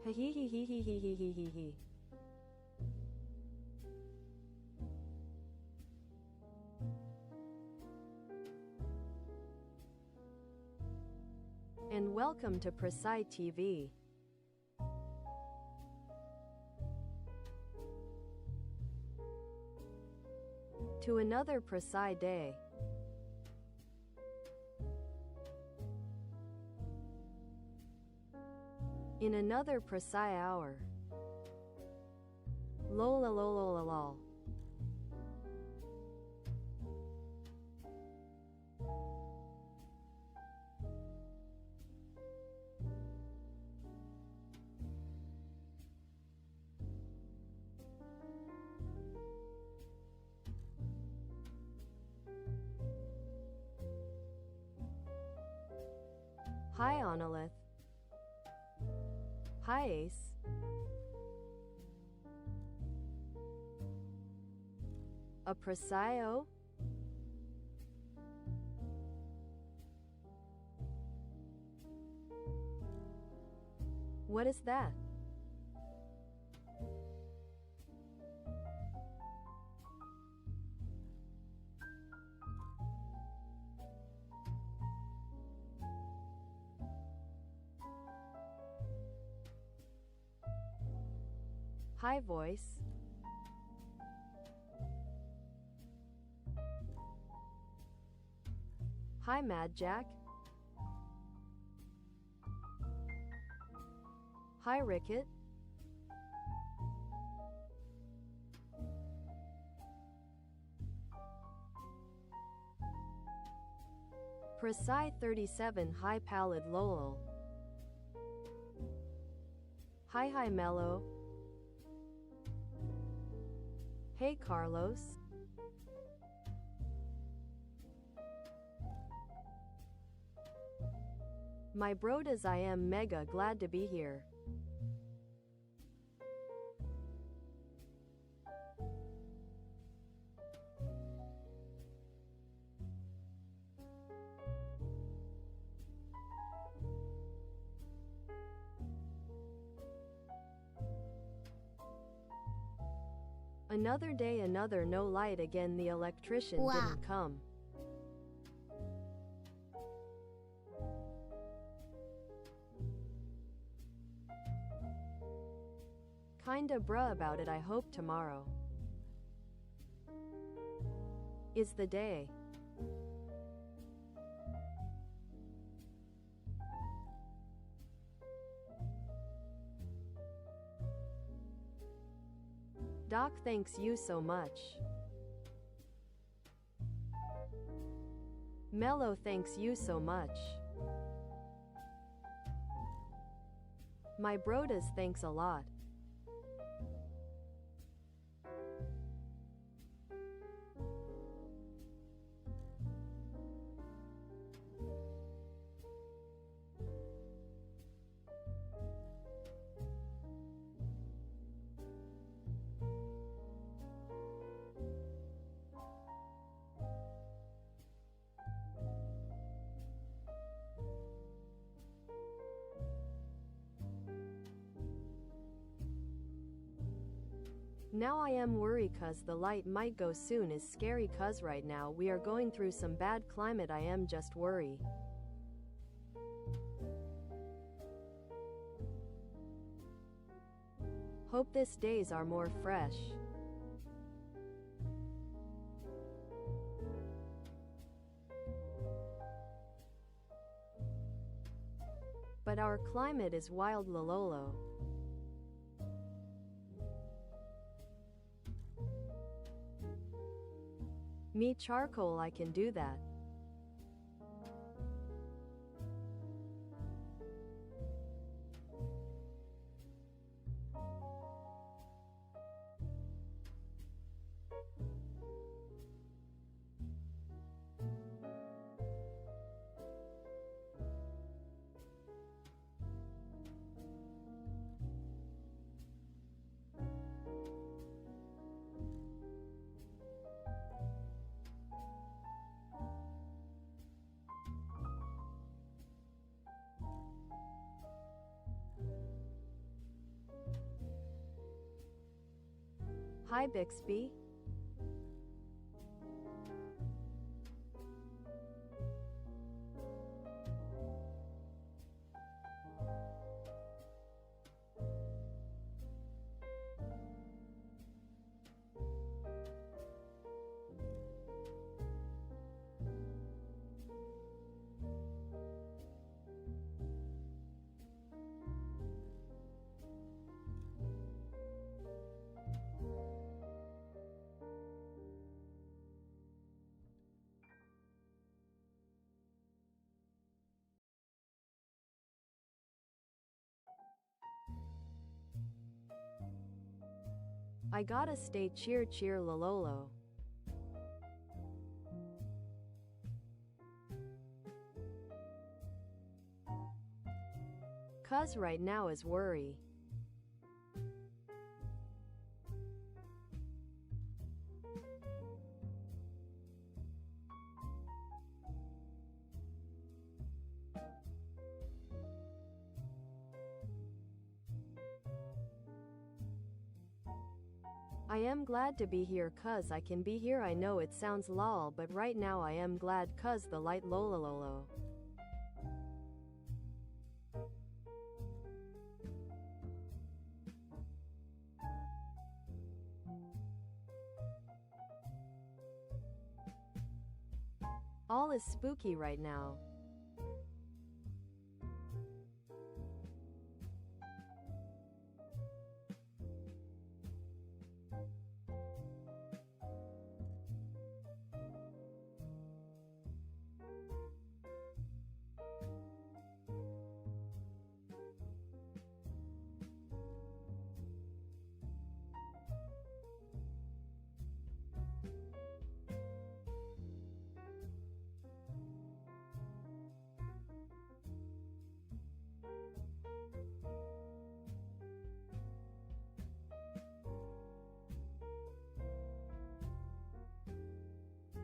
Hee hee hee hee hee hee hee hee hee hee. And welcome to PrisciTV. To another Prisci day. In another Prisci hour. Lola lola lol. Hi Onolith. Hi Ace. A Priscio? What is that? Hi voice. Hi Mad Jack. Hi Ricket. Prisci 37. Hi Pallid Lowell. Hi Mellow. Hey Carlos. My brodas, I am mega glad to be here. Another day, another no light again. The electrician didn't come. Kinda bruh about it. I hope tomorrow is the day. Doc, thanks you so much. Mellow, thanks you so much. My brodas, thanks a lot. Now I am worried cause the light might go soon. Is scary cause right now we are going through some bad climate. I am just worry. Hope this days are more fresh. But our climate is wild lololo. Me charcoal, I can do that. Hi Bixby. I gotta stay cheer cheer lololo. Cuz right now is worry. I am glad to be here cuz I can be here. I know it sounds lol, but right now I am glad cuz the light lolololo. All is spooky right now.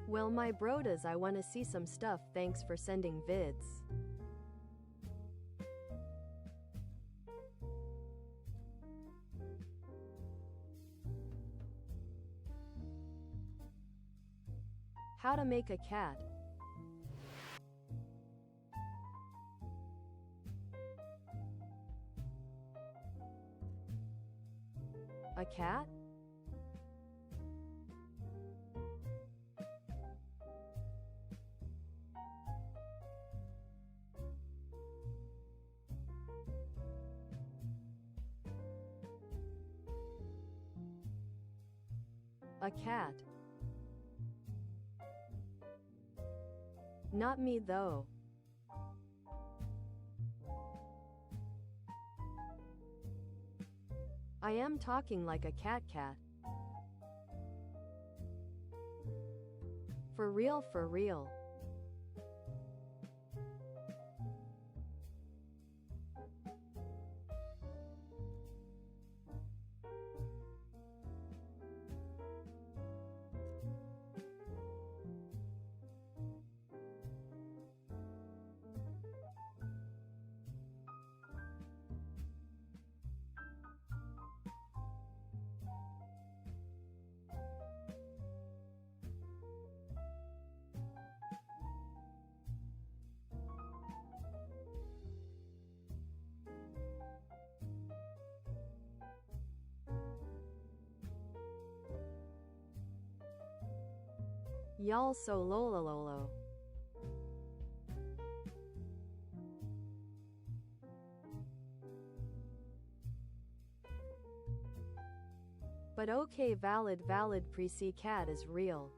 Well my brodas, I wanna see some stuff. Thanks for sending vids. How to make a cat. A cat? A cat. Not me though. I am talking like a cat. For real, for real. Y'all so lolololo. But okay, valid Prisci cat is real.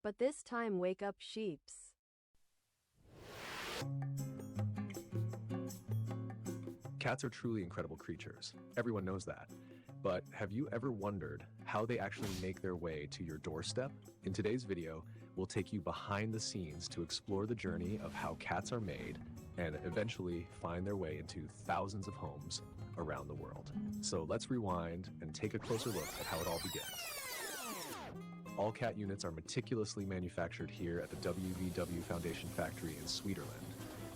But this time wake up sheeps. Cats are truly incredible creatures. Everyone knows that. But have you ever wondered how they actually make their way to your doorstep? In today's video, we'll take you behind the scenes to explore the journey of how cats are made and eventually find their way into thousands of homes around the world. So let's rewind and take a closer look at how it all begins. All cat units are meticulously manufactured here at the WVW Foundation factory in Sweeterland,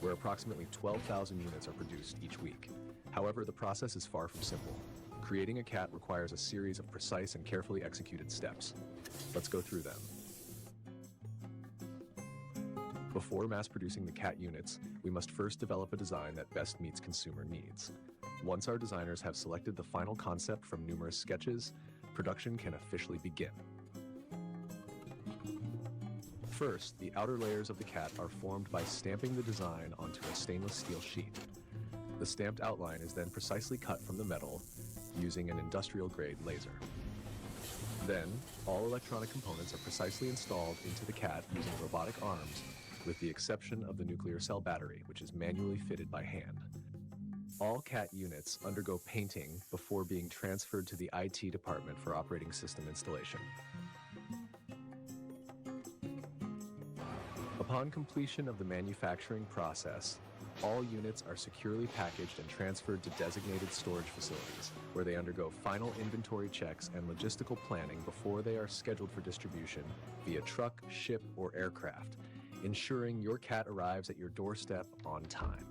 where approximately 12,000 units are produced each week. However, the process is far from simple. Creating a cat requires a series of precise and carefully executed steps. Let's go through them. Before mass-producing the cat units, we must first develop a design that best meets consumer needs. Once our designers have selected the final concept from numerous sketches, production can officially begin. First, the outer layers of the cat are formed by stamping the design onto a stainless steel sheet. The stamped outline is then precisely cut from the metal using an industrial-grade laser. Then, all electronic components are precisely installed into the cat using robotic arms, with the exception of the nuclear cell battery, which is manually fitted by hand. All cat units undergo painting before being transferred to the IT department for operating system installation. Upon completion of the manufacturing process, all units are securely packaged and transferred to designated storage facilities, where they undergo final inventory checks and logistical planning before they are scheduled for distribution via truck, ship, or aircraft, ensuring your cat arrives at your doorstep on time.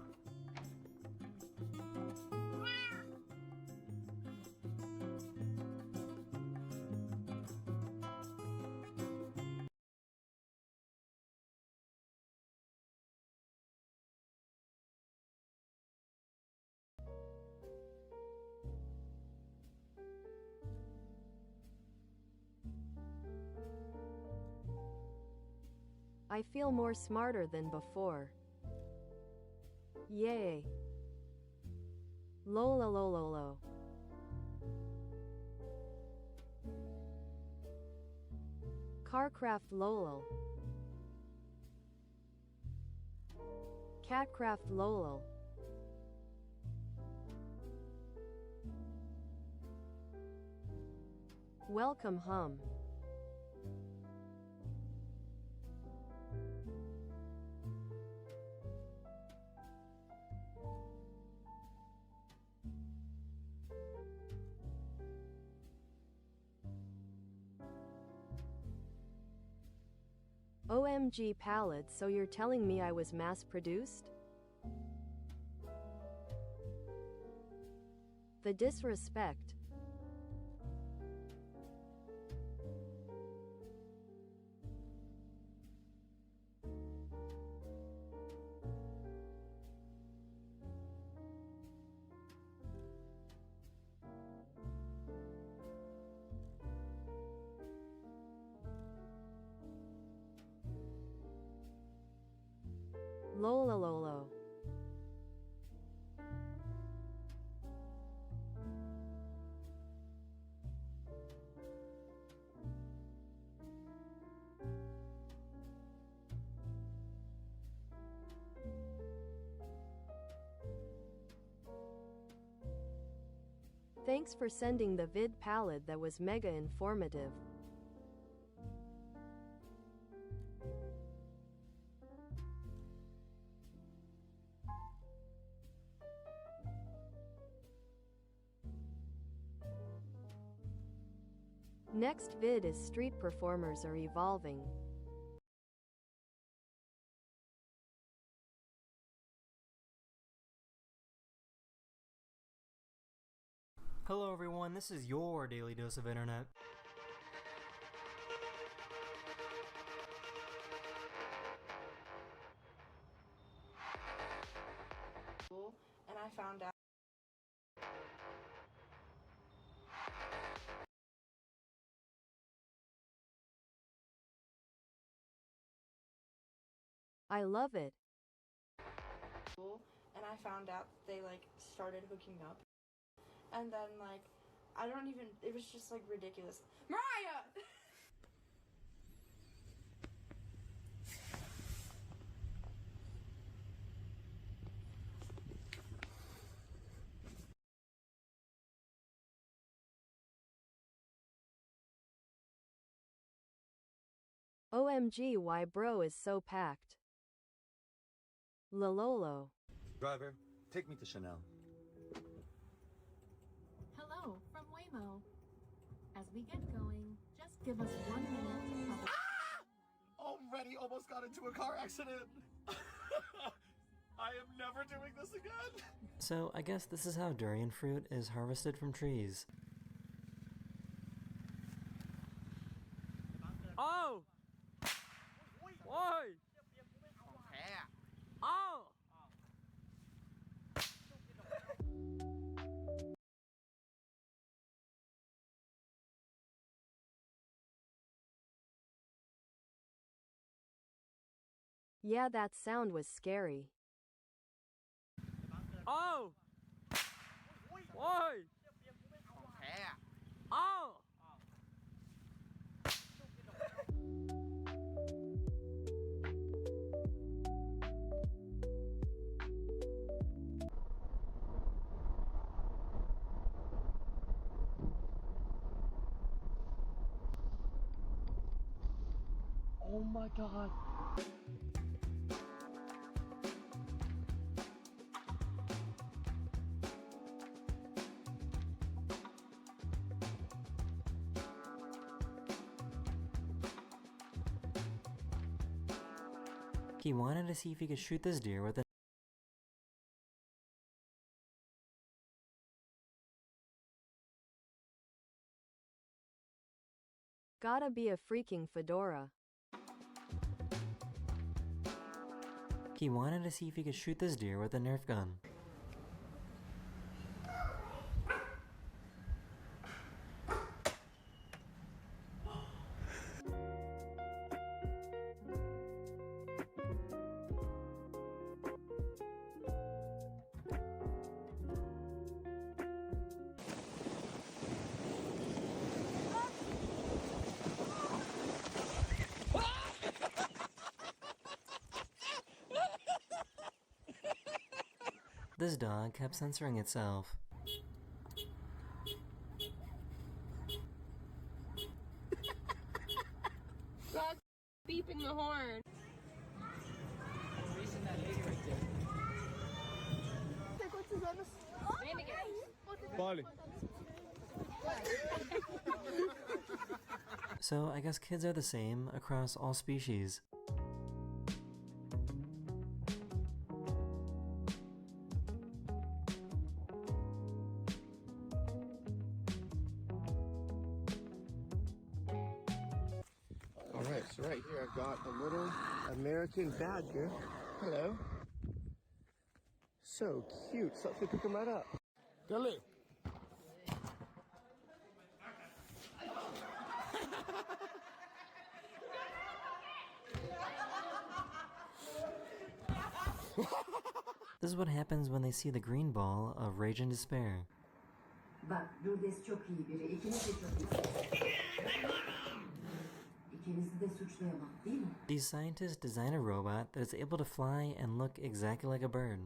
I feel more smarter than before. Yay. Lola lololo. Carcraft lolol. Catcraft lolol. Welcome hum. OMG palette, so you're telling me I was mass-produced? The disrespect. Lola lolo. Thanks for sending the vid palette, that was mega informative. Next vid is street performers are evolving. Hello everyone, this is your daily dose of internet. And I found out I love it. and I found out they like started hooking up. And then like it was just like ridiculous. Mariah! OMG, why bro is so packed. Lololo. Driver, take me to Chanel. Hello from Waymo. As we get going, just give us 1 minute almost got into a car accident. I am never doing this again. So I guess this is how durian fruit is harvested from trees. Oh! Oi! Oh! Yeah, that sound was scary. Oh! Oi! Oh! Oh my god. He wanted to see if he could shoot this deer with a Gotta be a freaking fedora. He wanted to see if he could shoot this deer with a Nerf gun. This dog kept censoring itself. God's beeping the horn. So I guess kids are the same across all species. Alright, so right here I've got a little American badger. Hello. So cute. So let's pick him right up. Dale. This is what happens when they see the green ball of rage and despair. Bak, Lourdes çok iyi biri. İkiniz de çok iyi. İkinizi de suçlayamam, değil mi? These scientists design a robot that is able to fly and look exactly like a bird.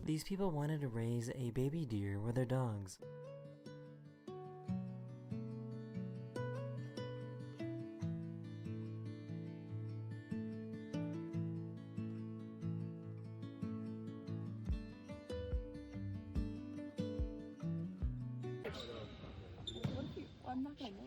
These people wanted to raise a baby deer with their dogs. I'm not gonna know.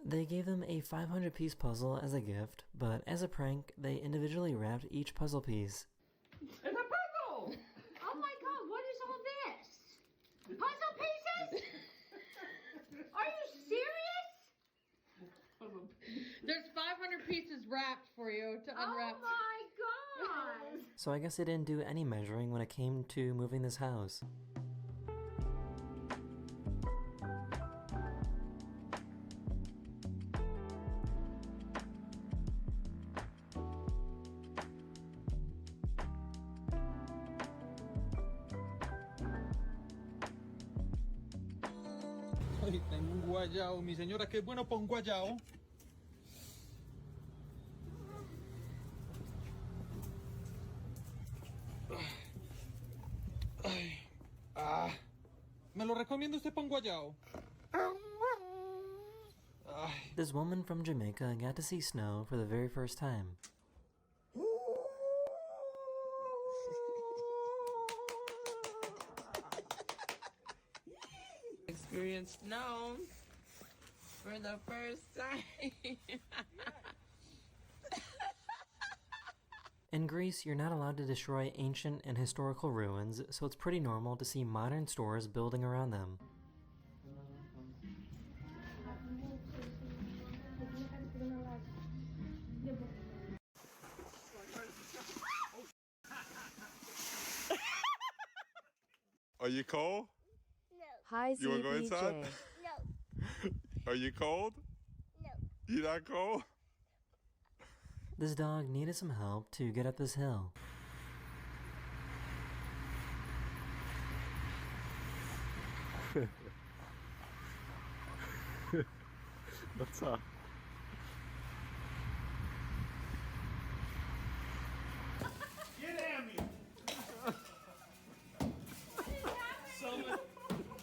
They gave them a 500-piece puzzle as a gift, but as a prank, they individually wrapped each puzzle piece. It's a puzzle! Oh my god, what is all this? Puzzle pieces? Are you serious? There's 500 pieces wrapped for you to unwrap. Oh my god! So I guess they didn't do any measuring when it came to moving this house. Ay, tengo un guayao. Mi señora, qué bueno para un guayao. Ay, ¿me lo recomienda usted para un guayao? This woman from Jamaica got to see snow for the very first time. Experienced snow for the first time. In Greece, you're not allowed to destroy ancient and historical ruins, so it's pretty normal to see modern stores building around them. Are you cold? Hi, You wanna go inside? ZBJ. No. Are you cold? No. You not cold? This dog needed some help to get up this hill. What's up? Get at me! Someone,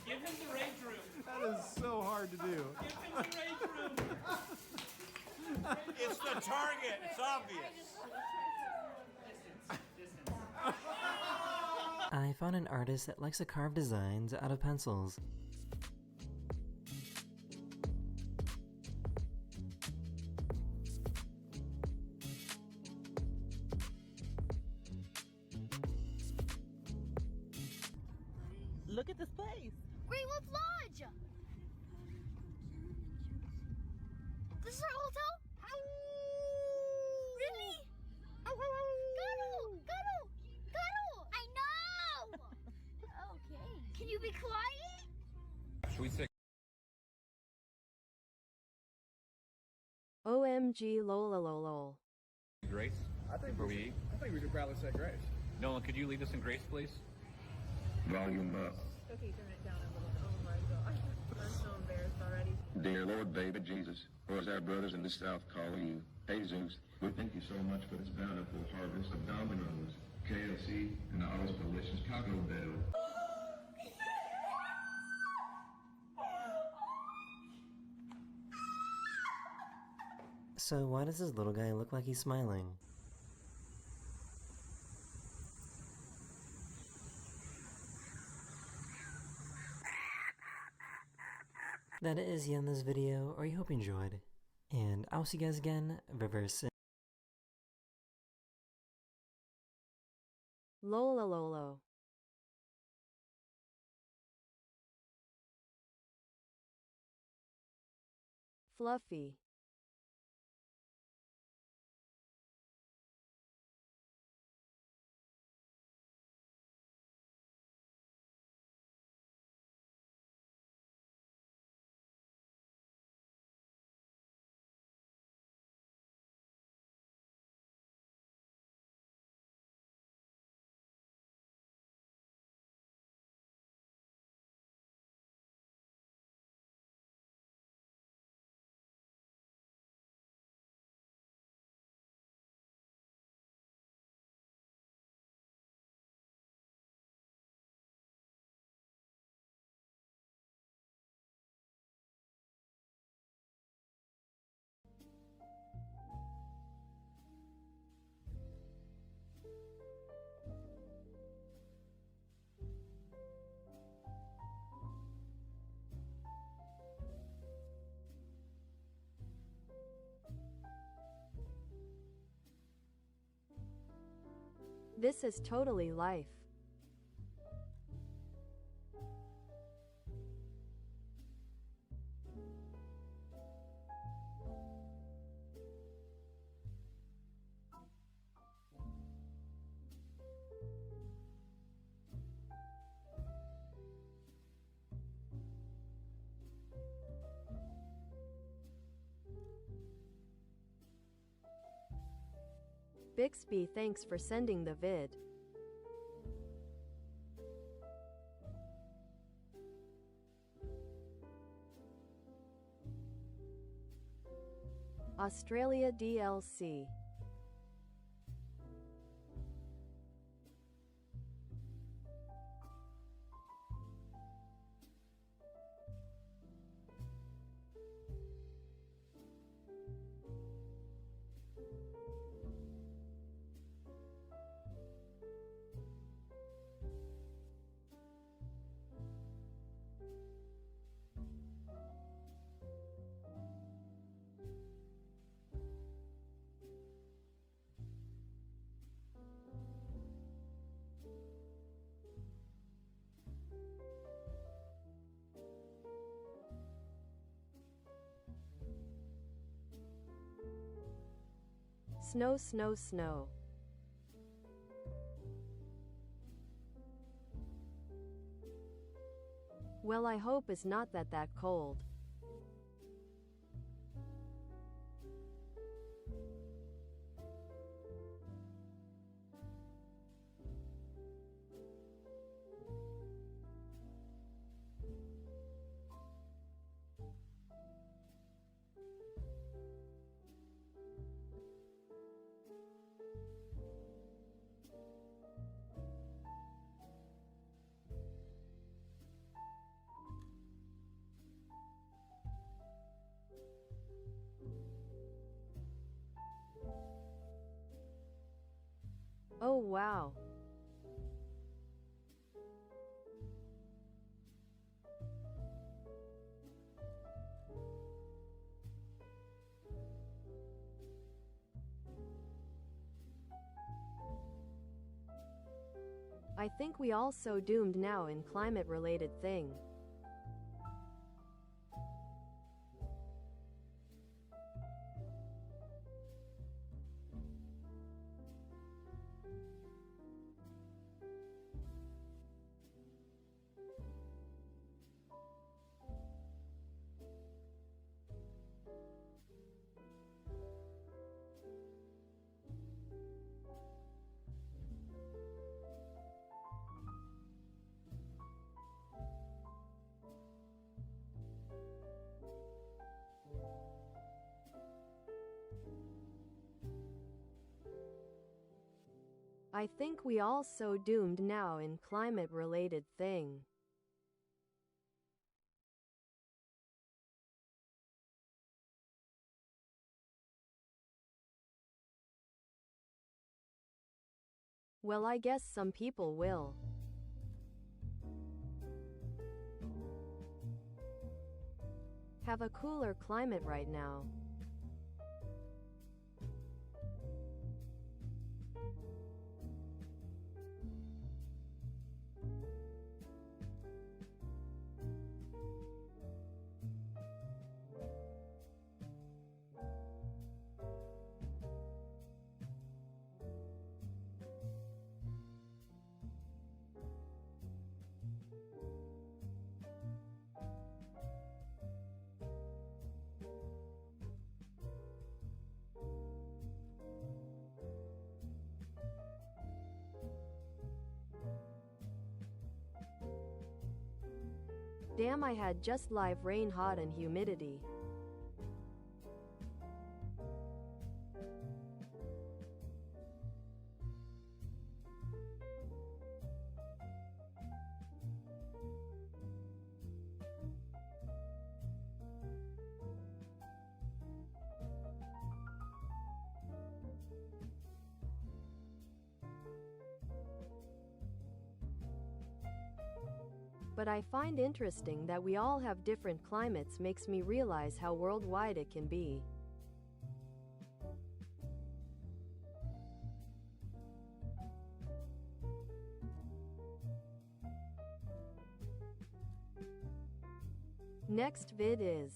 give him the rage room. That is so hard to do. Give him the rage room. It's the target. It's obvious. I found an artist that likes to carve designs out of pencils. Look at this place. Great Wolf Lodge! This is our hotel? Really? Cuddle! Cuddle! Cuddle! I know! Okay. Can you be quiet? Should we say? OMG lol. Grace? I think we should probably say grace. Nolan, could you lead us in grace, please? Volume up. Okay, turn it down a little bit. Oh my gosh. I'm so embarrassed already. Dear Lord, baby Jesus, or as our brothers in the South call you, Jesus, we thank you so much for this bountiful harvest of Domino's, KFC, and all those delicious Taco Bell. So why does this little guy look like he's smiling? That is the end of this video, I hope you enjoyed, and I'll see you guys again very, very soon. Lolololo. Fluffy. This is totally life. Bixby, thanks for sending the vid. Australia DLC. Snow, snow, snow. Well, I hope it's not that cold. Oh wow. I think we all so doomed now in climate-related thing. I think we all so doomed now in climate-related thing. Well, I guess some people will. Have a cooler climate right now. Damn, I had just live rain, hot and humidity. But I find interesting that we all have different climates, makes me realize how worldwide it can be. Next vid is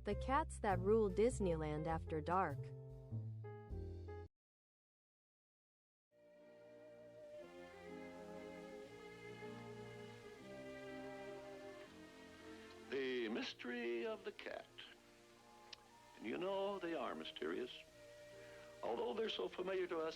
the cats that rule Disneyland after dark. The mystery of the cat. And you know, they are mysterious. Although they're so familiar to us,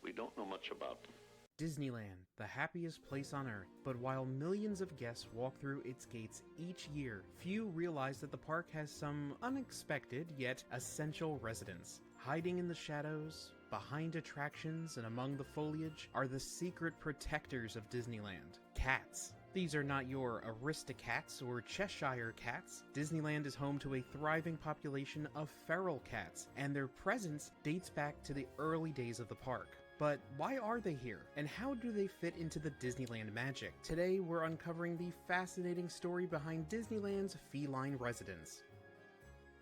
we don't know much about them. Disneyland, the happiest place on earth. But while millions of guests walk through its gates each year, few realize that the park has some unexpected yet essential residents. Hiding in the shadows, behind attractions, and among the foliage are the secret protectors of Disneyland: cats. These are not your Aristocats or Cheshire cats. Disneyland is home to a thriving population of feral cats, and their presence dates back to the early days of the park. But why are they here, and how do they fit into the Disneyland magic? Today, we're uncovering the fascinating story behind Disneyland's feline residents.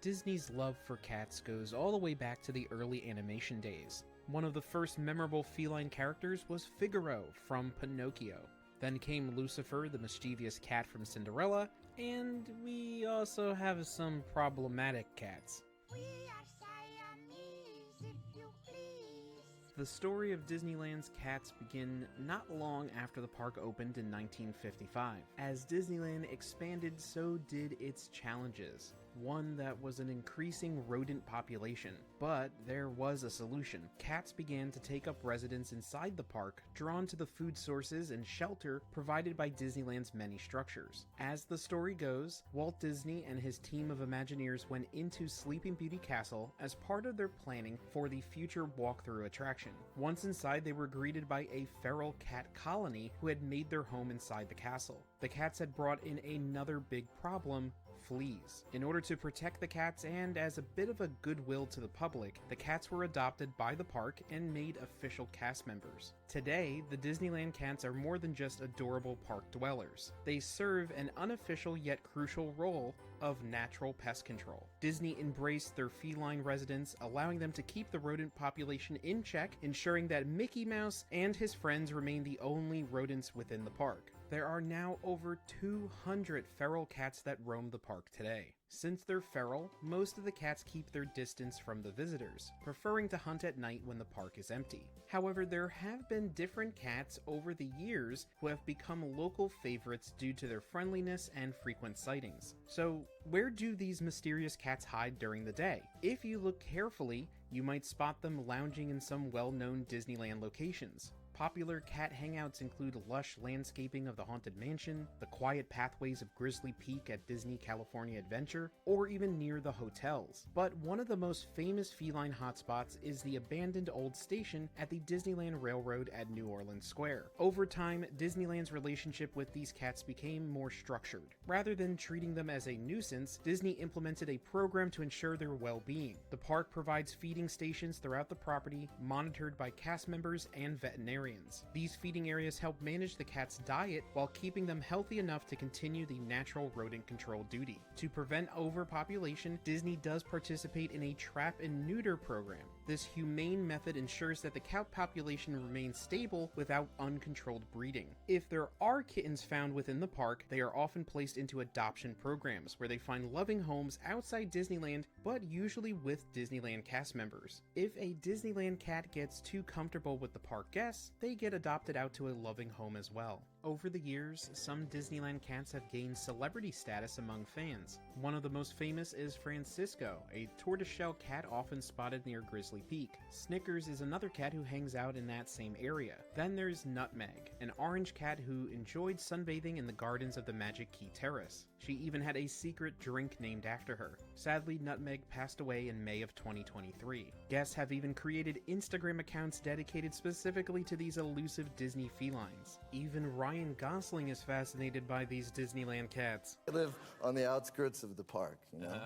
Disney's love for cats goes all the way back to the early animation days. One of the first memorable feline characters was Figaro from Pinocchio. Then came Lucifer, the mischievous cat from Cinderella, and we also have some problematic cats. We are Siamese, if you please. The story of Disneyland's cats begin not long after the park opened in 1955. As Disneyland expanded, so did its challenges. One that was an increasing rodent population. But there was a solution. Cats began to take up residence inside the park, drawn to the food sources and shelter provided by Disneyland's many structures. As the story goes, Walt Disney and his team of Imagineers went into Sleeping Beauty Castle as part of their planning for the future walkthrough attraction. Once inside, they were greeted by a feral cat colony who had made their home inside the castle. The cats had brought in another big problem: fleas. In order to protect the cats and as a bit of a goodwill to the public, the cats were adopted by the park and made official cast members. Today, the Disneyland cats are more than just adorable park dwellers. They serve an unofficial yet crucial role of natural pest control. Disney embraced their feline residents, allowing them to keep the rodent population in check, ensuring that Mickey Mouse and his friends remain the only rodents within the park. There are now over 200 feral cats that roam the park today. Since they're feral, most of the cats keep their distance from the visitors, preferring to hunt at night when the park is empty. However, there have been different cats over the years who have become local favorites due to their friendliness and frequent sightings. So, where do these mysterious cats hide during the day? If you look carefully, you might spot them lounging in some well-known Disneyland locations. Popular cat hangouts include lush landscaping of the Haunted Mansion, the quiet pathways of Grizzly Peak at Disney California Adventure, or even near the hotels. But one of the most famous feline hotspots is the abandoned old station at the Disneyland Railroad at New Orleans Square. Over time, Disneyland's relationship with these cats became more structured. Rather than treating them as a nuisance, Disney implemented a program to ensure their well-being. The park provides feeding stations throughout the property, monitored by cast members and veterinarians. These feeding areas help manage the cat's diet while keeping them healthy enough to continue the natural rodent control duty. To prevent overpopulation, Disney does participate in a trap and neuter program. This humane method ensures that the cat population remains stable without uncontrolled breeding. If there are kittens found within the park, they are often placed into adoption programs where they find loving homes outside Disneyland, but usually with Disneyland cast members. If a Disneyland cat gets too comfortable with the park guests, they get adopted out to a loving home as well. Over the years, some Disneyland cats have gained celebrity status among fans. One of the most famous is Francisco, a tortoiseshell cat often spotted near Grizzly Peak. Snickers is another cat who hangs out in that same area. Then there's Nutmeg, an orange cat who enjoyed sunbathing in the gardens of the Magic Key Terrace. She even had a secret drink named after her. Sadly, Nutmeg passed away in May of 2023. Guests have even created Instagram accounts dedicated specifically to these elusive Disney felines. Even Ryan Gosling is fascinated by these Disneyland cats. I live on the outskirts of the park, you know?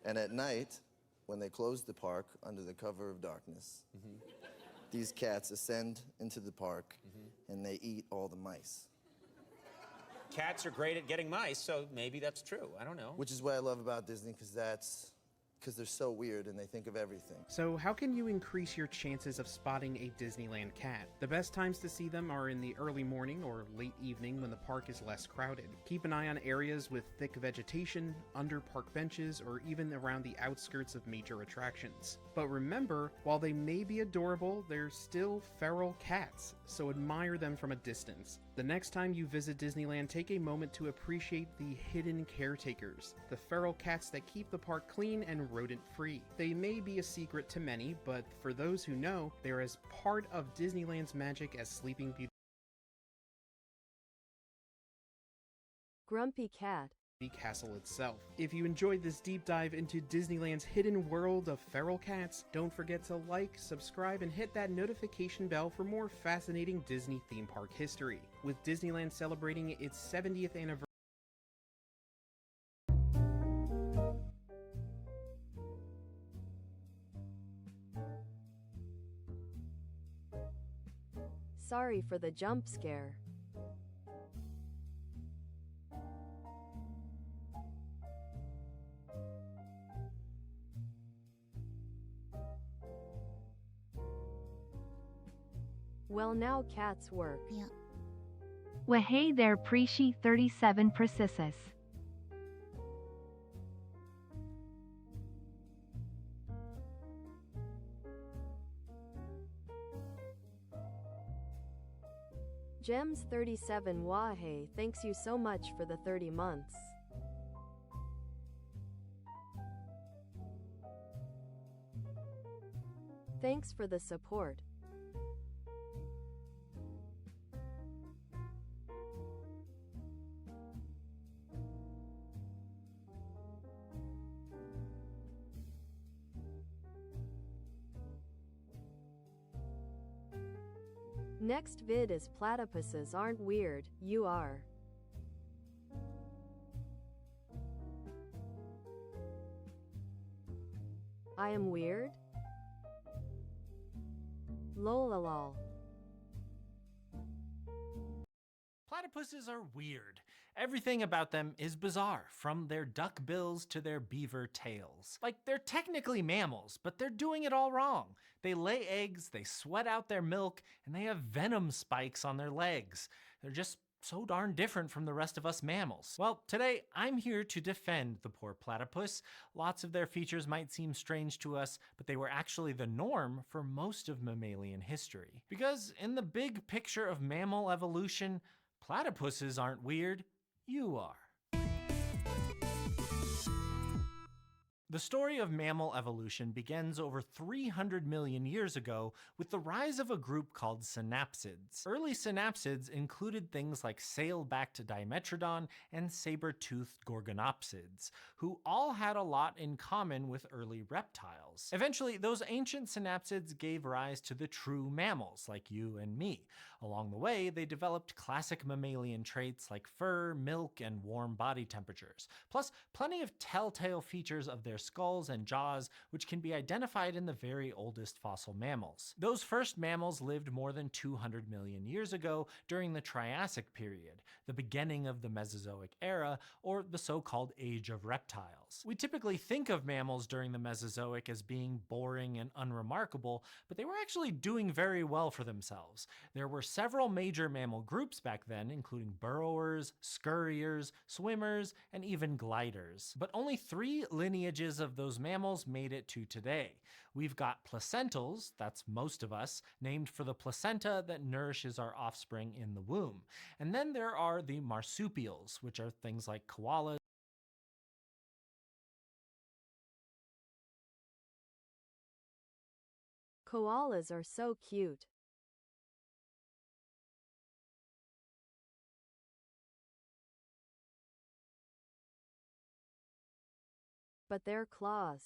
And at night, when they close the park under the cover of darkness, these cats ascend into the park and they eat all the mice. Cats are great at getting mice, so maybe that's true. I don't know. Which is what I love about Disney, because they're so weird and they think of everything. So how can you increase your chances of spotting a Disneyland cat? The best times to see them are in the early morning or late evening when the park is less crowded. Keep an eye on areas with thick vegetation, under park benches, or even around the outskirts of major attractions. But remember, while they may be adorable, they're still feral cats, so admire them from a distance. The next time you visit Disneyland, take a moment to appreciate the hidden caretakers, the feral cats that keep the park clean and rodent-free. They may be a secret to many, but for those who know, they're as part of Disneyland's magic as Sleeping Beauty Grumpy cat. Castle itself. If you enjoyed this deep dive into Disneyland's hidden world of feral cats, don't forget to like, subscribe, and hit that notification bell for more fascinating Disney theme park history. With Disneyland celebrating its 70th anniversary. Sorry for the jump scare. Well, now cats work. Yeah. Well, hey there, Prisci 37 Prisci. Gems 37 Wahe, thanks you so much for the 30 months. Thanks for the support. Next vid is platypuses aren't weird, you are. I am weird? Lololol. Platypuses are weird. Everything about them is bizarre, from their duck bills to their beaver tails. Like, they're technically mammals, but they're doing it all wrong. They lay eggs, they sweat out their milk, and they have venom spikes on their legs. They're just so darn different from the rest of us mammals. Well, today I'm here to defend the poor platypus. Lots of their features might seem strange to us, but they were actually the norm for most of mammalian history. Because in the big picture of mammal evolution, platypuses aren't weird, you are. The story of mammal evolution begins over 300 million years ago with the rise of a group called synapsids. Early synapsids included things like sail-backed Dimetrodon and saber-toothed Gorgonopsids, who all had a lot in common with early reptiles. Eventually, those ancient synapsids gave rise to the true mammals, like you and me. Along the way, they developed classic mammalian traits like fur, milk, and warm body temperatures, plus plenty of telltale features of their skulls and jaws, which can be identified in the very oldest fossil mammals. Those first mammals lived more than 200 million years ago during the Triassic period, the beginning of the Mesozoic era, or the so-called Age of Reptiles. We typically think of mammals during the Mesozoic as being boring and unremarkable, but they were actually doing very well for themselves. There were several major mammal groups back then, including burrowers, scurriers, swimmers, and even gliders. But only 3 lineages of those mammals made it to today. We've got placentals, that's most of us, named for the placenta that nourishes our offspring in the womb. And then there are the marsupials, which are things like koalas. Koalas are so cute. But their claws.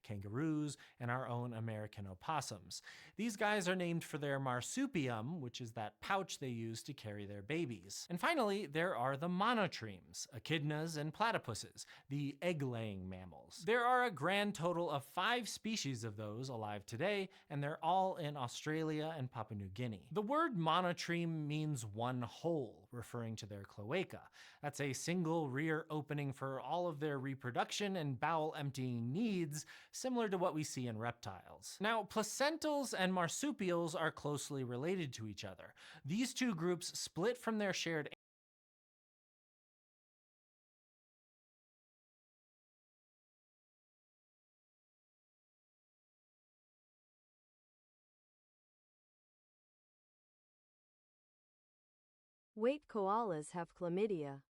Kangaroos, and our own American opossums. These guys are named for their marsupium, which is that pouch they use to carry their babies. And finally, there are the monotremes, echidnas and platypuses, the egg-laying mammals. There are a grand total of 5 species of those alive today, and they're all in Australia and Papua New Guinea. The word monotreme means one hole, referring to their cloaca. That's a single rear opening for all of their reproduction and bowel emptying needs, similar to what we see in reptiles. Now, placentals and marsupials are closely related to each other. These two groups split from their shared Wait, koalas have chlamydia.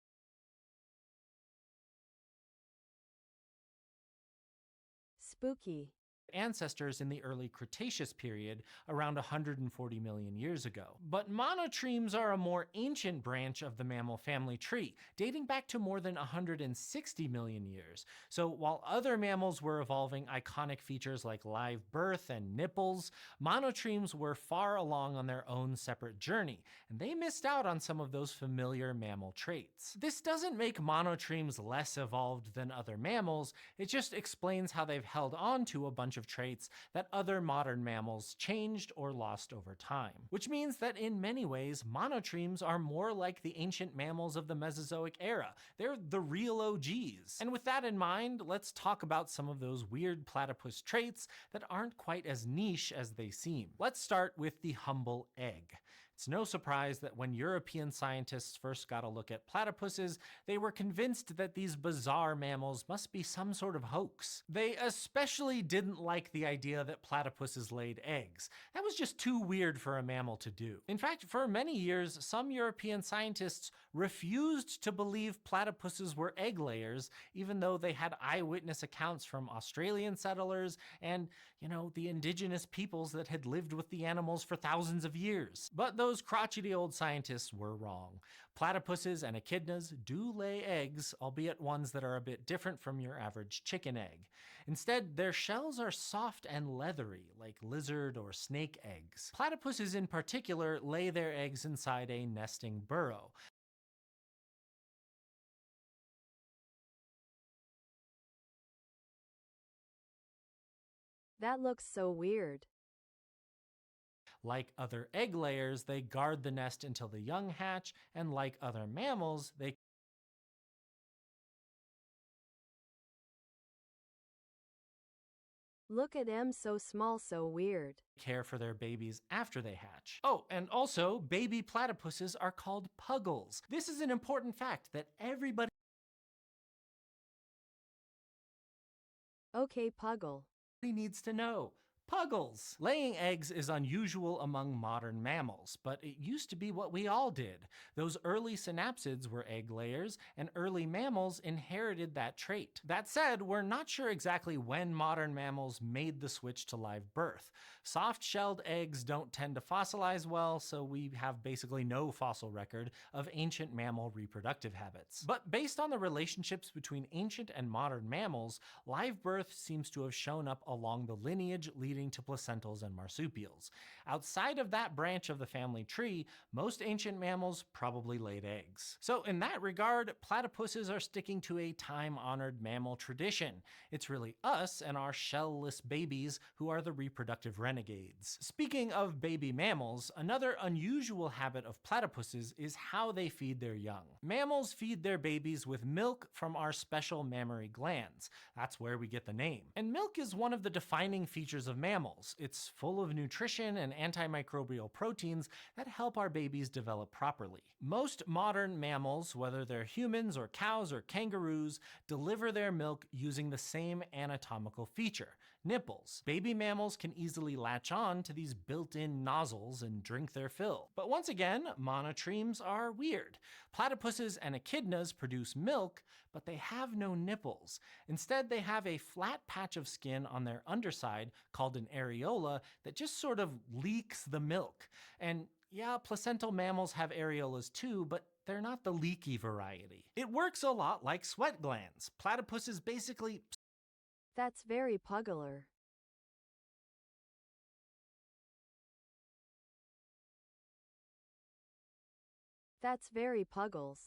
Spooky. ancestors in the early Cretaceous period, around 140 million years ago. But monotremes are a more ancient branch of the mammal family tree, dating back to more than 160 million years. So while other mammals were evolving iconic features like live birth and nipples, monotremes were far along on their own separate journey, and they missed out on some of those familiar mammal traits. This doesn't make monotremes less evolved than other mammals, it just explains how they've held on to a bunch of traits that other modern mammals changed or lost over time. Which means that in many ways, monotremes are more like the ancient mammals of the Mesozoic era. They're the real OGs. And with that in mind, let's talk about some of those weird platypus traits that aren't quite as niche as they seem. Let's start with the humble egg. It's no surprise that when European scientists first got a look at platypuses, they were convinced that these bizarre mammals must be some sort of hoax. They especially didn't like the idea that platypuses laid eggs. That was just too weird for a mammal to do. In fact, for many years, some European scientists refused to believe platypuses were egg layers, even though they had eyewitness accounts from Australian settlers and, the indigenous peoples that had lived with the animals for thousands of years. But those crotchety old scientists were wrong. Platypuses and echidnas do lay eggs, albeit ones that are a bit different from your average chicken egg. Instead, their shells are soft and leathery, like lizard or snake eggs. Platypuses in particular lay their eggs inside a nesting burrow. That looks so weird. Like other egg layers, they guard the nest until the young hatch, and like other mammals, they Look at them, so small, so weird. care for their babies after they hatch. Oh, and also, baby platypuses are called puggles. This is an important fact that everybody Okay, Puggle. needs to know. Puggles! Laying eggs is unusual among modern mammals, but it used to be what we all did. Those early synapsids were egg layers, and early mammals inherited that trait. That said, we're not sure exactly when modern mammals made the switch to live birth. Soft-shelled eggs don't tend to fossilize well, so we have basically no fossil record of ancient mammal reproductive habits. But based on the relationships between ancient and modern mammals, live birth seems to have shown up along the lineage leading to placentals and marsupials. Outside of that branch of the family tree, most ancient mammals probably laid eggs. So in that regard, platypuses are sticking to a time-honored mammal tradition. It's really us and our shell-less babies who are the reproductive renegades. Speaking of baby mammals, another unusual habit of platypuses is how they feed their young. Mammals feed their babies with milk from our special mammary glands. That's where we get the name. And milk is one of the defining features of mammals. It's full of nutrition and antimicrobial proteins that help our babies develop properly. Most modern mammals, whether they're humans or cows or kangaroos, deliver their milk using the same anatomical feature, nipples. Baby mammals can easily latch on to these built-in nozzles and drink their fill. But once again, monotremes are weird. Platypuses and echidnas produce milk, but they have no nipples. Instead, they have a flat patch of skin on their underside called an areola that just sort of leaks the milk. And yeah, placental mammals have areolas too, but they're not the leaky variety. It works a lot like sweat glands. Platypuses basically... That's very puggler. That's very puggles.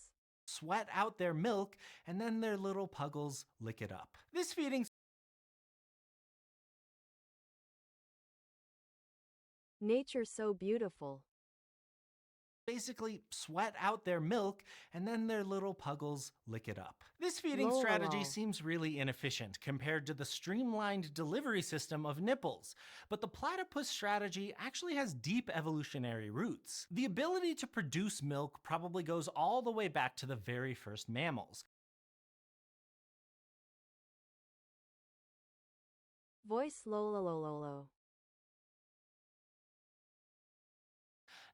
Sweat out their milk, and then their little puggles lick it up. This feeding... Nature's so beautiful. Basically sweat out their milk, and then their little puggles lick it up. This feeding strategy seems really inefficient compared to the streamlined delivery system of nipples, but the platypus strategy actually has deep evolutionary roots. The ability to produce milk probably goes all the way back to the very first mammals. Voice lololololo.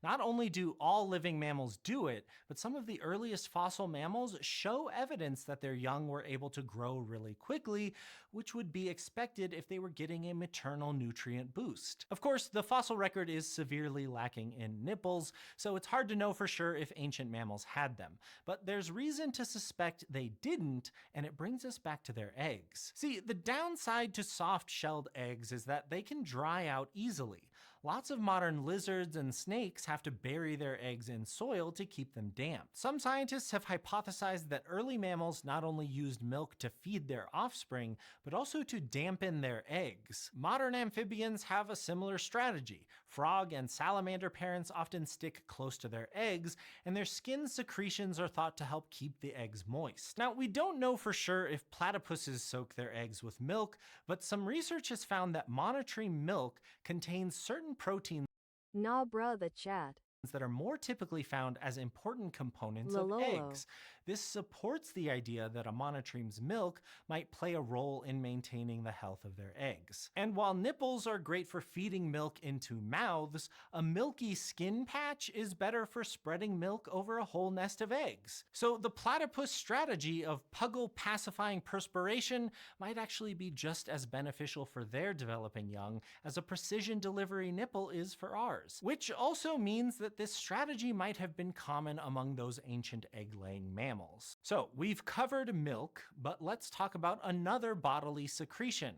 Not only do all living mammals do it, but some of the earliest fossil mammals show evidence that their young were able to grow really quickly, which would be expected if they were getting a maternal nutrient boost. Of course, the fossil record is severely lacking in nipples, so it's hard to know for sure if ancient mammals had them. But there's reason to suspect they didn't, and it brings us back to their eggs. See, the downside to soft-shelled eggs is that they can dry out easily. Lots of modern lizards and snakes have to bury their eggs in soil to keep them damp. Some scientists have hypothesized that early mammals not only used milk to feed their offspring, but also to dampen their eggs. Modern amphibians have a similar strategy. Frog and salamander parents often stick close to their eggs, and their skin secretions are thought to help keep the eggs moist. Now, we don't know for sure if platypuses soak their eggs with milk, but some research has found that monotremes milk contains certain proteins Nah bruh, the chat. that are more typically found as important components of Lololo. eggs. This supports the idea that a monotreme's milk might play a role in maintaining the health of their eggs. And while nipples are great for feeding milk into mouths, a milky skin patch is better for spreading milk over a whole nest of eggs. So the platypus strategy of puggle pacifying perspiration might actually be just as beneficial for their developing young as a precision delivery nipple is for ours. Which also means that this strategy might have been common among those ancient egg-laying mammals. So we've covered milk, but let's talk about another bodily secretion: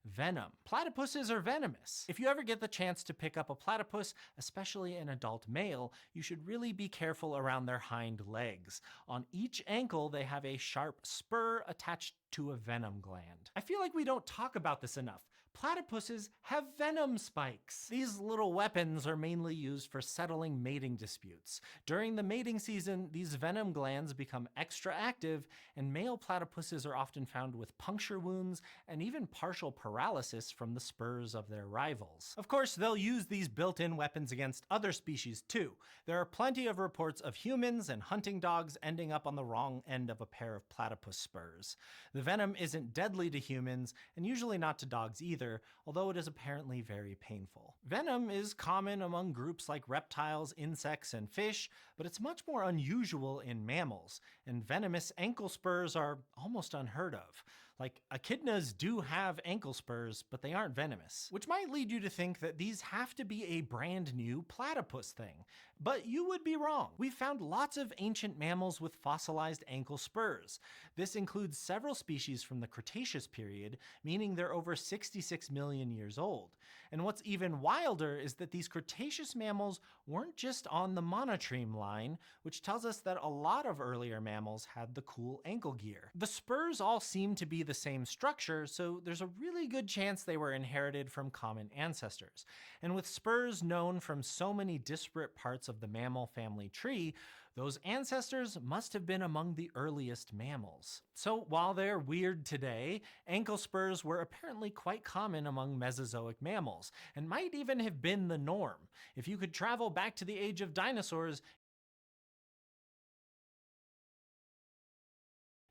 venom. Platypuses are venomous. If you ever get the chance to pick up a platypus, especially an adult male, you should really be careful around their hind legs. On each ankle, they have a sharp spur attached to a venom gland. I feel like we don't talk about this enough. Platypuses have venom spikes. These little weapons are mainly used for settling mating disputes. During the mating season, these venom glands become extra active, and male platypuses are often found with puncture wounds and even partial paralysis from the spurs of their rivals. Of course, they'll use these built-in weapons against other species too. There are plenty of reports of humans and hunting dogs ending up on the wrong end of a pair of platypus spurs. The venom isn't deadly to humans, and usually not to dogs either, although it is apparently very painful. Venom is common among groups like reptiles, insects, and fish, but it's much more unusual in mammals, and venomous ankle spurs are almost unheard of. Like, echidnas do have ankle spurs, but they aren't venomous, which might lead you to think that these have to be a brand new platypus thing. But you would be wrong. We've found lots of ancient mammals with fossilized ankle spurs. This includes several species from the Cretaceous period, meaning they're over 66 million years old. And what's even wilder is that these Cretaceous mammals weren't just on the monotreme line, which tells us that a lot of earlier mammals had the cool ankle gear. The spurs all seem to be the same structure, so there's a really good chance they were inherited from common ancestors. And with spurs known from so many disparate parts of the mammal family tree, those ancestors must have been among the earliest mammals. So while they're weird today, ankle spurs were apparently quite common among Mesozoic mammals, and might even have been the norm. If you could travel back to the age of dinosaurs,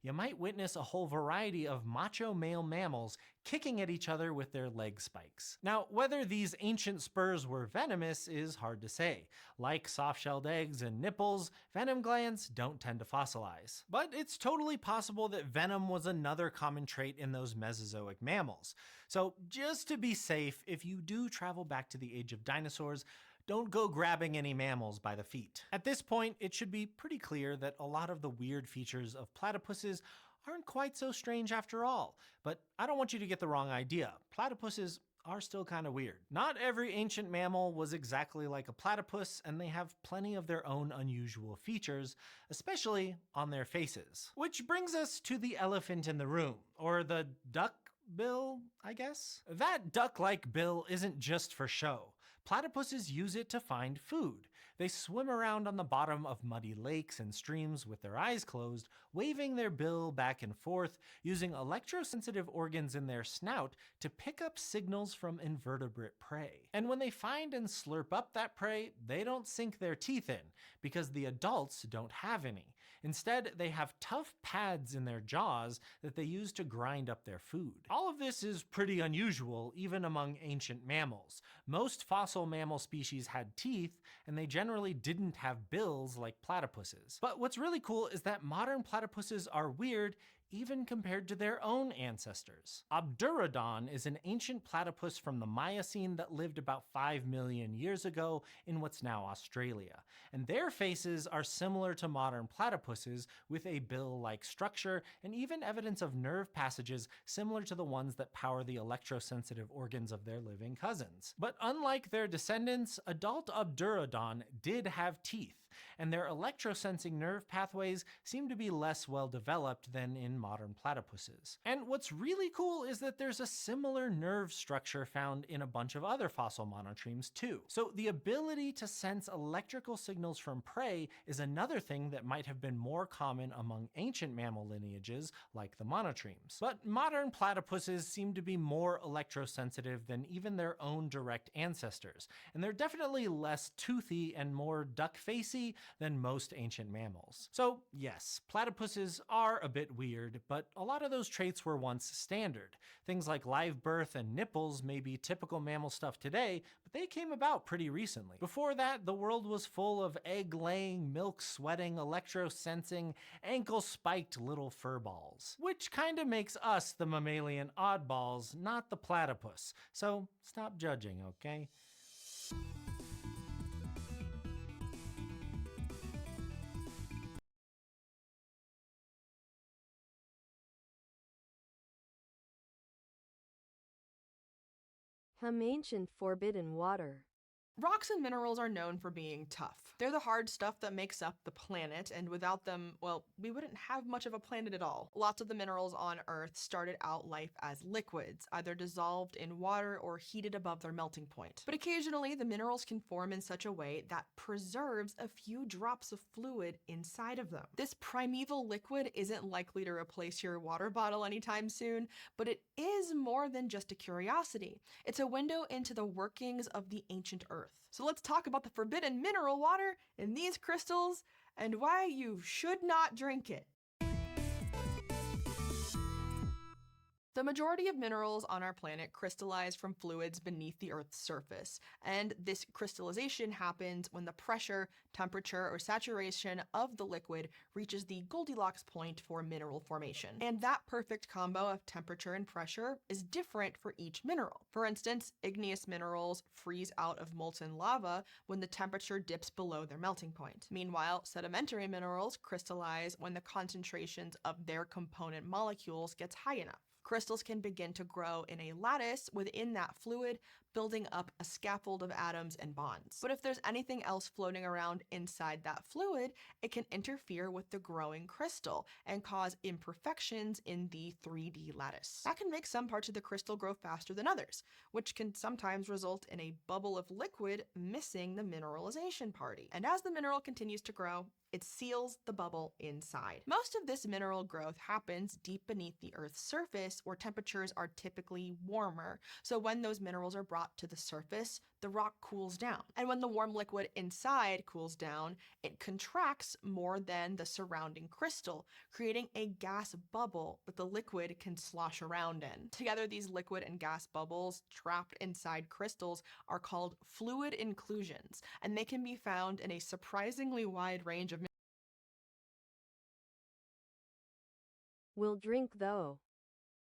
you might witness a whole variety of macho male mammals kicking at each other with their leg spikes. Now, whether these ancient spurs were venomous is hard to say. Like soft-shelled eggs and nipples, venom glands don't tend to fossilize. But it's totally possible that venom was another common trait in those Mesozoic mammals. So just to be safe, if you do travel back to the age of dinosaurs, don't go grabbing any mammals by the feet. At this point, it should be pretty clear that a lot of the weird features of platypuses aren't quite so strange after all. But I don't want you to get the wrong idea. Platypuses are still kind of weird. Not every ancient mammal was exactly like a platypus, and they have plenty of their own unusual features, especially on their faces. Which brings us to the elephant in the room, or the duck bill, I guess? That duck-like bill isn't just for show. Platypuses use it to find food. They swim around on the bottom of muddy lakes and streams with their eyes closed, waving their bill back and forth, using electrosensitive organs in their snout to pick up signals from invertebrate prey. And when they find and slurp up that prey, they don't sink their teeth in, because the adults don't have any. Instead, they have tough pads in their jaws that they use to grind up their food. All of this is pretty unusual, even among ancient mammals. Most fossil mammal species had teeth, and they generally didn't have bills like platypuses. But what's really cool is that modern platypuses are weird even compared to their own ancestors. Obdurodon is an ancient platypus from the Miocene that lived about 5 million years ago in what's now Australia. And their faces are similar to modern platypuses, with a bill-like structure and even evidence of nerve passages similar to the ones that power the electrosensitive organs of their living cousins. But unlike their descendants, adult Obdurodon did have teeth, and their electrosensing nerve pathways seem to be less well developed than in modern platypuses. And what's really cool is that there's a similar nerve structure found in a bunch of other fossil monotremes too. So the ability to sense electrical signals from prey is another thing that might have been more common among ancient mammal lineages like the monotremes. But modern platypuses seem to be more electrosensitive than even their own direct ancestors, and they're definitely less toothy and more duck-facey than most ancient mammals. So yes, platypuses are a bit weird, but a lot of those traits were once standard. Things like live birth and nipples may be typical mammal stuff today, but they came about pretty recently. Before that, the world was full of egg-laying, milk-sweating, electro-sensing, ankle-spiked little furballs. Which kinda makes us the mammalian oddballs, not the platypus. So stop judging, okay? Ancient forbidden water. Rocks and minerals are known for being tough. They're the hard stuff that makes up the planet, and without them, well, we wouldn't have much of a planet at all. Lots of the minerals on Earth started out life as liquids, either dissolved in water or heated above their melting point. But occasionally, the minerals can form in such a way that preserves a few drops of fluid inside of them. This primeval liquid isn't likely to replace your water bottle anytime soon, but it is more than just a curiosity. It's a window into the workings of the ancient Earth. So let's talk about the forbidden mineral water in these crystals and why you should not drink it. The majority of minerals on our planet crystallize from fluids beneath the Earth's surface, and this crystallization happens when the pressure, temperature, or saturation of the liquid reaches the Goldilocks point for mineral formation. And that perfect combo of temperature and pressure is different for each mineral. For instance, igneous minerals freeze out of molten lava when the temperature dips below their melting point. Meanwhile, sedimentary minerals crystallize when the concentrations of their component molecules gets high enough. Crystals can begin to grow in a lattice within that fluid, building up a scaffold of atoms and bonds. But if there's anything else floating around inside that fluid, it can interfere with the growing crystal and cause imperfections in the 3D lattice. That can make some parts of the crystal grow faster than others, which can sometimes result in a bubble of liquid missing the mineralization party. And as the mineral continues to grow, it seals the bubble inside. Most of this mineral growth happens deep beneath the Earth's surface, where temperatures are typically warmer. So when those minerals are brought to the surface, the rock cools down. And when the warm liquid inside cools down, it contracts more than the surrounding crystal, creating a gas bubble that the liquid can slosh around in. Together, these liquid and gas bubbles trapped inside crystals are called fluid inclusions, and they can be found in a surprisingly wide range of We'll drink though.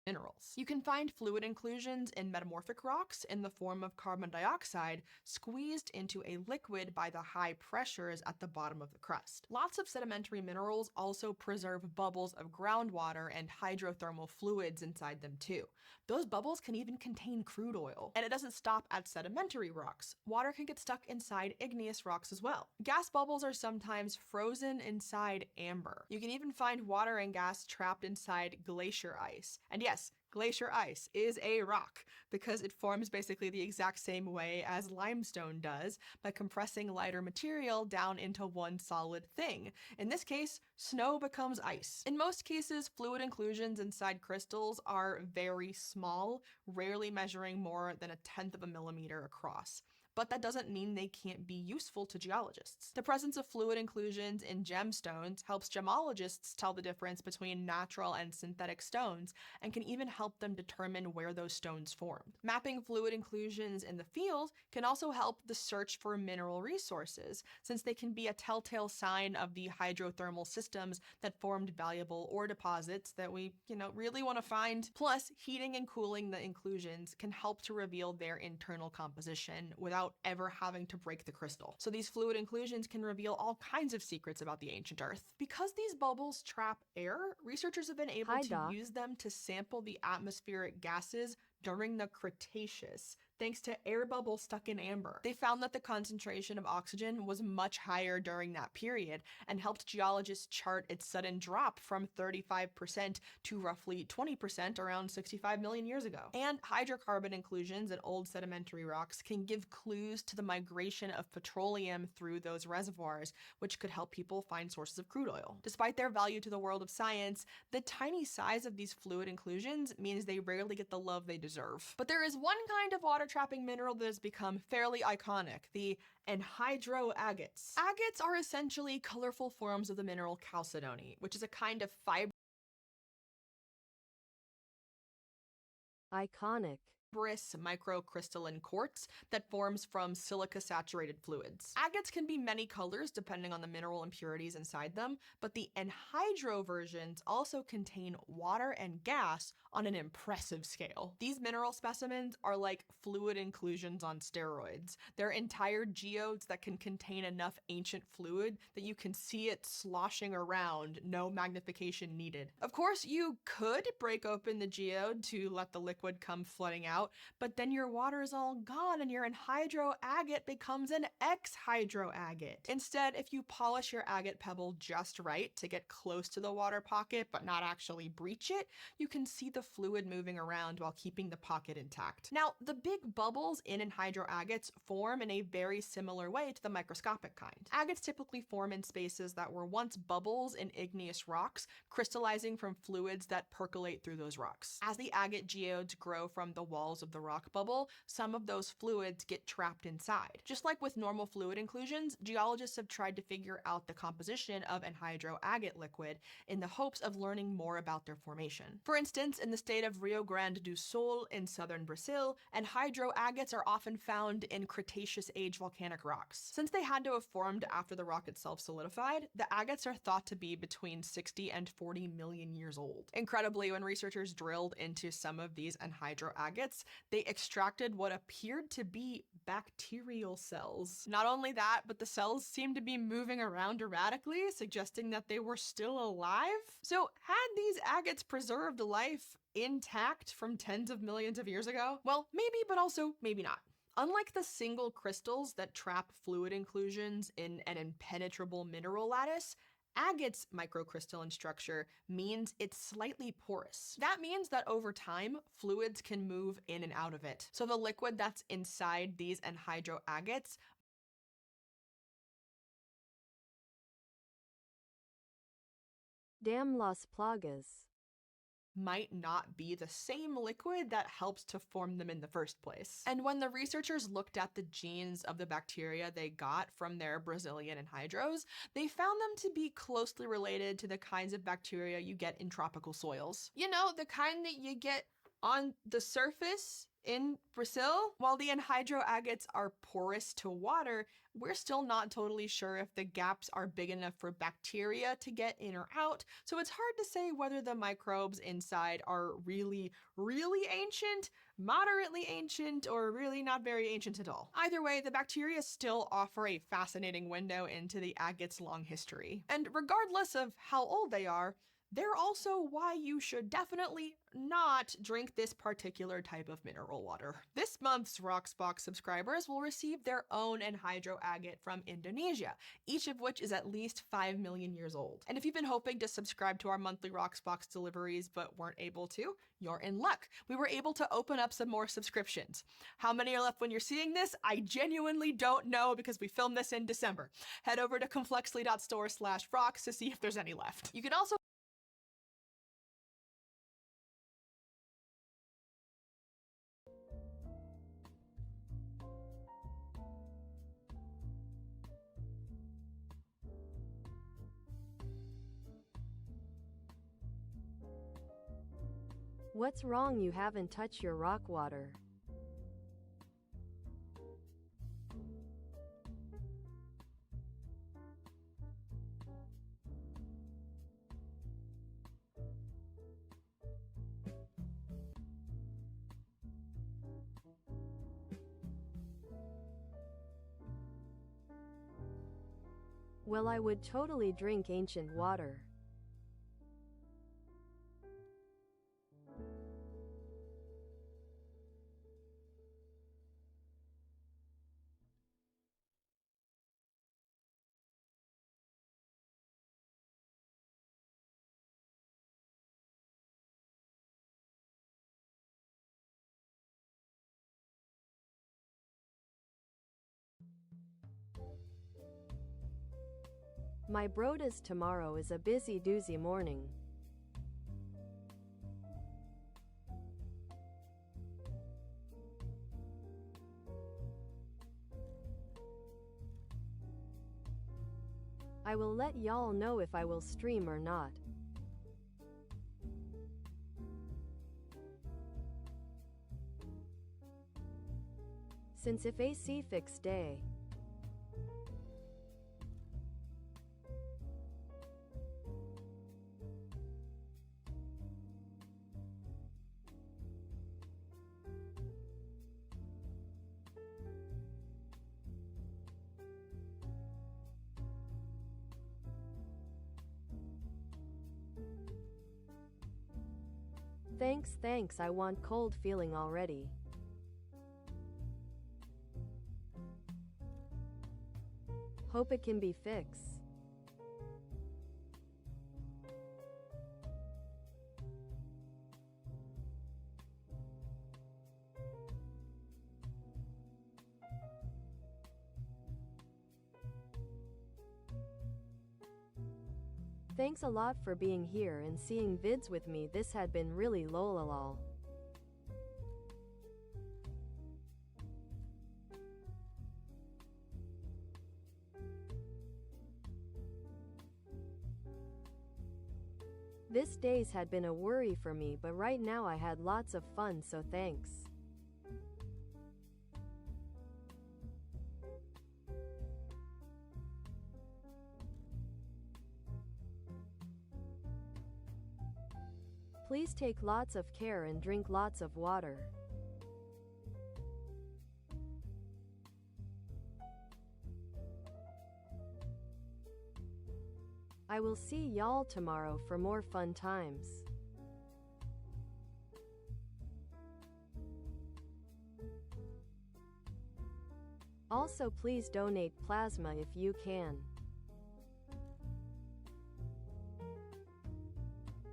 Minerals. You can find fluid inclusions in metamorphic rocks in the form of carbon dioxide squeezed into a liquid by the high pressures at the bottom of the crust. Lots of sedimentary minerals also preserve bubbles of groundwater and hydrothermal fluids inside them too. Those bubbles can even contain crude oil. And it doesn't stop at sedimentary rocks. Water can get stuck inside igneous rocks as well. Gas bubbles are sometimes frozen inside amber. You can even find water and gas trapped inside glacier ice. And yes, glacier ice is a rock because it forms basically the exact same way as limestone does by compressing lighter material down into one solid thing. In this case, snow becomes ice. In most cases, fluid inclusions inside crystals are very small, rarely measuring more than 1/10 of a millimeter across. but that doesn't mean they can't be useful to geologists. The presence of fluid inclusions in gemstones helps gemologists tell the difference between natural and synthetic stones, and can even help them determine where those stones formed. Mapping fluid inclusions in the field can also help the search for mineral resources, since they can be a telltale sign of the hydrothermal systems that formed valuable ore deposits that we, really want to find. Plus, heating and cooling the inclusions can help to reveal their internal composition without ever having to break the crystal. So these fluid inclusions can reveal all kinds of secrets about the ancient Earth. Because these bubbles trap air, researchers have been able to use them to sample the atmospheric gases during the Cretaceous, thanks to air bubbles stuck in amber. They found that the concentration of oxygen was much higher during that period, and helped geologists chart its sudden drop from 35% to roughly 20% around 65 million years ago. And hydrocarbon inclusions in old sedimentary rocks can give clues to the migration of petroleum through those reservoirs, which could help people find sources of crude oil. Despite their value to the world of science, the tiny size of these fluid inclusions means they rarely get the love they deserve. But there is one kind of water-trapping mineral that has become fairly iconic, the anhydroagates. Agates are essentially colorful forms of the mineral chalcedony, which is a kind of Iconic. fibrous microcrystalline quartz that forms from silica-saturated fluids. Agates can be many colors depending on the mineral impurities inside them, but the anhydro versions also contain water and gas on an impressive scale. These mineral specimens are like fluid inclusions on steroids. They're entire geodes that can contain enough ancient fluid that you can see it sloshing around, no magnification needed. Of course, you could break open the geode to let the liquid come flooding out, but then your water is all gone and your anhydroagate becomes an exhydroagate. Instead, if you polish your agate pebble just right to get close to the water pocket but not actually breach it, you can see the fluid moving around while keeping the pocket intact. Now, the big bubbles in anhydroagates form in a very similar way to the microscopic kind. Agates typically form in spaces that were once bubbles in igneous rocks, crystallizing from fluids that percolate through those rocks. As the agate geodes grow from the walls of the rock bubble, some of those fluids get trapped inside. Just like with normal fluid inclusions, geologists have tried to figure out the composition of anhydroagate liquid in the hopes of learning more about their formation. For instance, in the state of Rio Grande do Sul in southern Brazil, anhydroagates are often found in Cretaceous age volcanic rocks. Since they had to have formed after the rock itself solidified, the agates are thought to be between 60 and 40 million years old. Incredibly, when researchers drilled into some of these anhydroagates, they extracted what appeared to be bacterial cells. Not only that, but the cells seemed to be moving around erratically, suggesting that they were still alive. So had these agates preserved life intact from tens of millions of years ago? Well, maybe, but also maybe not. Unlike the single crystals that trap fluid inclusions in an impenetrable mineral lattice, agate's microcrystalline structure means it's slightly porous. That means that over time, fluids can move in and out of it. So the liquid that's inside these anhydroagates Damn Las Plagas. might not be the same liquid that helps to form them in the first place. And when the researchers looked at the genes of the bacteria they got from their Brazilian anhydros, they found them to be closely related to the kinds of bacteria you get in tropical soils. You know, the kind that you get on the surface in Brazil. While the anhydroagates are porous to water, we're still not totally sure if the gaps are big enough for bacteria to get in or out, so it's hard to say whether the microbes inside are really, really ancient, moderately ancient, or really not very ancient at all. Either way, the bacteria still offer a fascinating window into the agate's long history. And regardless of how old they are, they're also why you should definitely not drink this particular type of mineral water. This month's Rocksbox subscribers will receive their own anhydroagate from Indonesia, each of which is at least 5 million years old. And if you've been hoping to subscribe to our monthly Rocksbox deliveries but weren't able to, you're in luck. We were able to open up some more subscriptions. How many are left when you're seeing this? I genuinely don't know because we filmed this in December. Head over to complexly.store/rocks to see if there's any left. You can also What's wrong? You haven't touched your rock water. Well, I would totally drink ancient water. My brodas, tomorrow is a busy doozy morning. I will let y'all know if I will stream or not. Since if AC fixed day. Thanks, I want cold feeling already. Hope it can be fixed. Thanks a lot for being here and seeing vids with me. This had been really lololol. This days had been a worry for me, but right now I had lots of fun, so thanks. Please take lots of care and drink lots of water. I will see y'all tomorrow for more fun times. Also, please donate plasma if you can.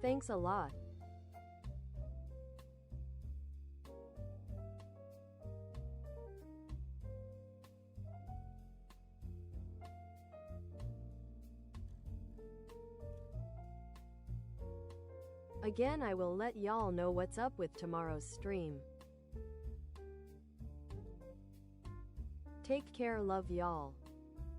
Thanks a lot. Again, I will let y'all know what's up with tomorrow's stream. Take care, love y'all.